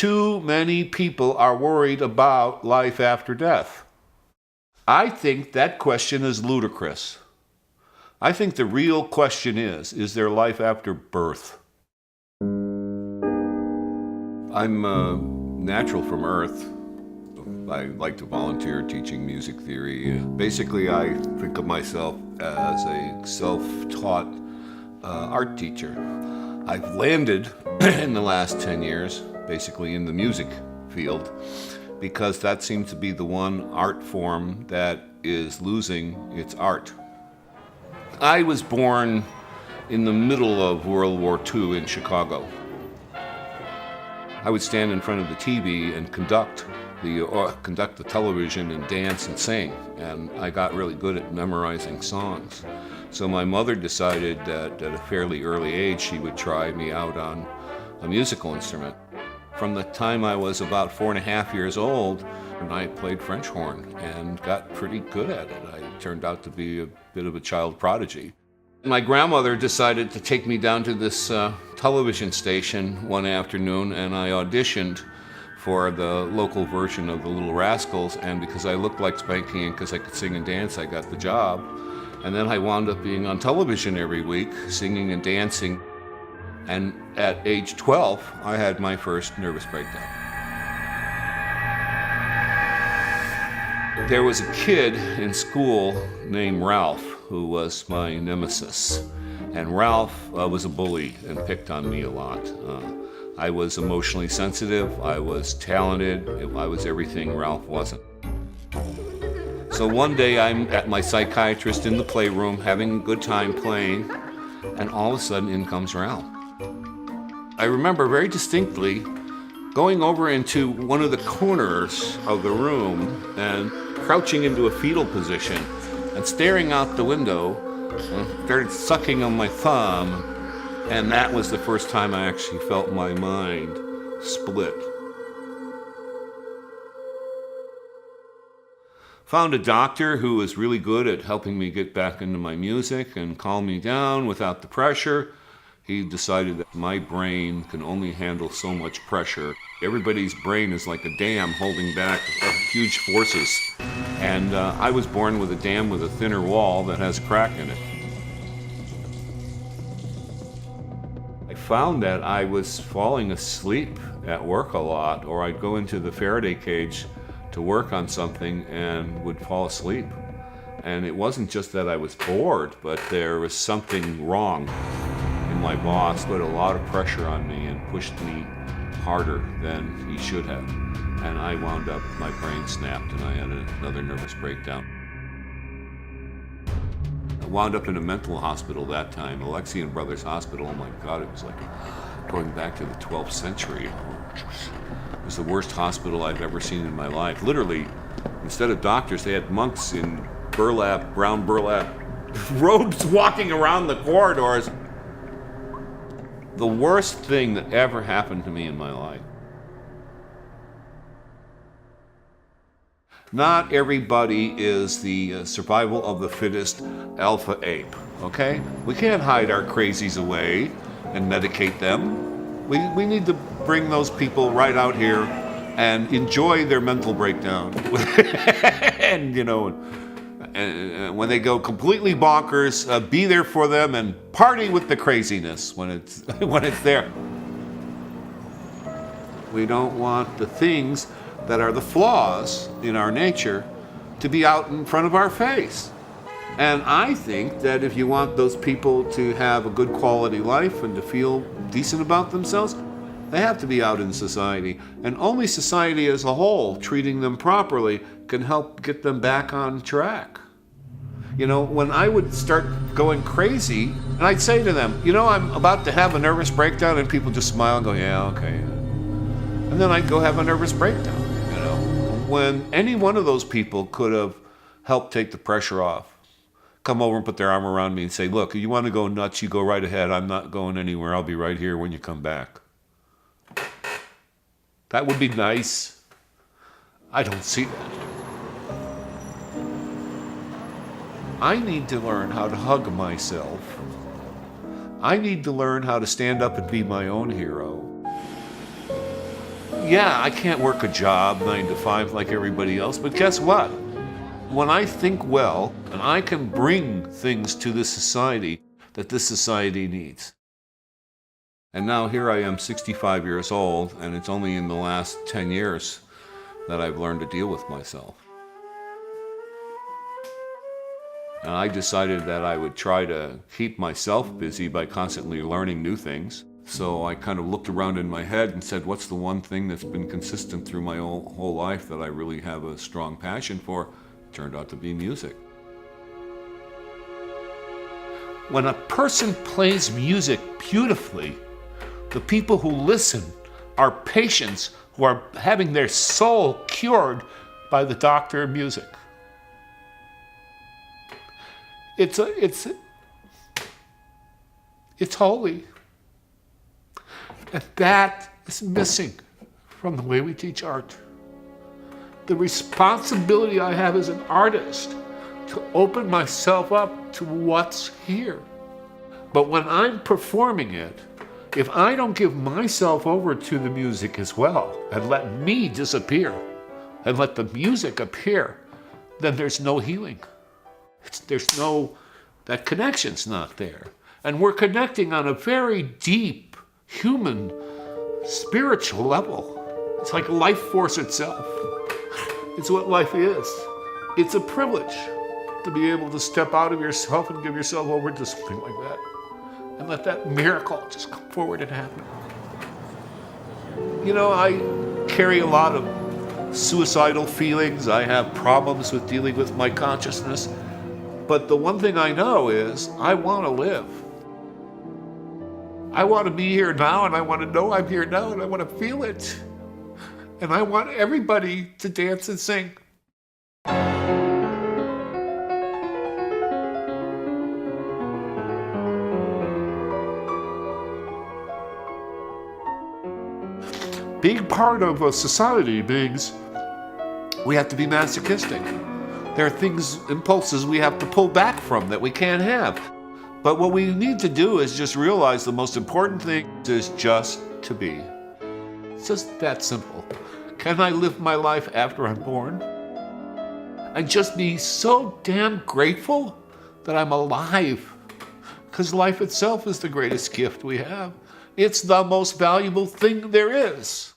Too many people are worried about life after death. I think that question is ludicrous. I think the real question is there life after birth? I'm natural from Earth. I like to volunteer teaching music theory. Basically, I think of myself as a self-taught art teacher. I've landed in the last 10 years, basically in the music field, because that seems to be the one art form that is losing its art. I was born in the middle of World War II in Chicago. I would stand in front of the TV and conduct the television and dance and sing, and I got really good at memorizing songs. So my mother decided that at a fairly early age she would try me out on a musical instrument. From the time I was about 4.5 years old, and I played French horn and got pretty good at it. I turned out to be a bit of a child prodigy. My grandmother decided to take me down to this television station one afternoon, and I auditioned for the local version of The Little Rascals, and because I looked like Spanky and because I could sing and dance, I got the job. And then I wound up being on television every week, singing and dancing. And at age 12, I had my first nervous breakdown. There was a kid in school named Ralph who was my nemesis. And Ralph was a bully and picked on me a lot. I was emotionally sensitive, I was talented, I was everything Ralph wasn't. So one day I'm at my psychiatrist in the playroom having a good time playing, and all of a sudden in comes Ralph. I remember very distinctly going over into one of the corners of the room and crouching into a fetal position and staring out the window and started sucking on my thumb, and that was the first time I actually felt my mind split. Found a doctor who was really good at helping me get back into my music and calm me down without the pressure. He decided that my brain can only handle so much pressure. Everybody's brain is like a dam holding back huge forces. And I was born with a dam with a thinner wall that has a crack in it. I found that I was falling asleep at work a lot, or I'd go into the Faraday cage to work on something and would fall asleep. And it wasn't just that I was bored, but there was something wrong. And my boss put a lot of pressure on me and pushed me harder than he should have. And I wound up, my brain snapped and I had another nervous breakdown. I wound up in a mental hospital that time, Alexian Brothers Hospital. Oh my God, it was like going back to the 12th century. It was the worst hospital I've ever seen in my life. Literally, instead of doctors, they had monks in brown burlap robes walking around the corridors. The worst thing that ever happened to me in my life. Not everybody is the survival of the fittest alpha ape, okay? We can't hide our crazies away and medicate them. We need to bring those people right out here and enjoy their mental breakdown. And, you know, and when they go completely bonkers, be there for them and party with the craziness when it's there. We don't want the things that are the flaws in our nature to be out in front of our face. And I think that if you want those people to have a good quality life and to feel decent about themselves, they have to be out in society. And only society as a whole, treating them properly, can help get them back on track. You know, when I would start going crazy, and I'd say to them, you know, I'm about to have a nervous breakdown, and people just smile and go, yeah, okay. And then I'd go have a nervous breakdown, you know. When any one of those people could have helped take the pressure off, come over and put their arm around me and say, look, if you want to go nuts, you go right ahead. I'm not going anywhere. I'll be right here when you come back. That would be nice. I don't see that. I need to learn how to hug myself. I need to learn how to stand up and be my own hero. Yeah, I can't work a job 9 to 5 like everybody else, but guess what? When I think well, and I can bring things to this society that this society needs. And now here I am, 65 years old, and it's only in the last 10 years that I've learned to deal with myself. And I decided that I would try to keep myself busy by constantly learning new things. So I kind of looked around in my head and said, what's the one thing that's been consistent through my whole life that I really have a strong passion for? It turned out to be music. When a person plays music beautifully, the people who listen are patients who are having their soul cured by the doctor of music. It's holy. And that is missing from the way we teach art. The responsibility I have as an artist to open myself up to what's here. But when I'm performing it, if I don't give myself over to the music as well and let me disappear and let the music appear, then there's no healing. That connection's not there. And we're connecting on a very deep, human, spiritual level. It's like life force itself. It's what life is. It's a privilege to be able to step out of yourself and give yourself over to something like that. And let that miracle just come forward and happen. You know, I carry a lot of suicidal feelings. I have problems with dealing with my consciousness. But the one thing I know is I want to live. I want to be here now, and I want to know I'm here now, and I want to feel it. And I want everybody to dance and sing. Being part of a society means we have to be masochistic. There are things, impulses we have to pull back from that we can't have. But what we need to do is just realize the most important thing is just to be. It's just that simple. Can I live my life after I'm born? And just be so damn grateful that I'm alive. Because life itself is the greatest gift we have. It's the most valuable thing there is.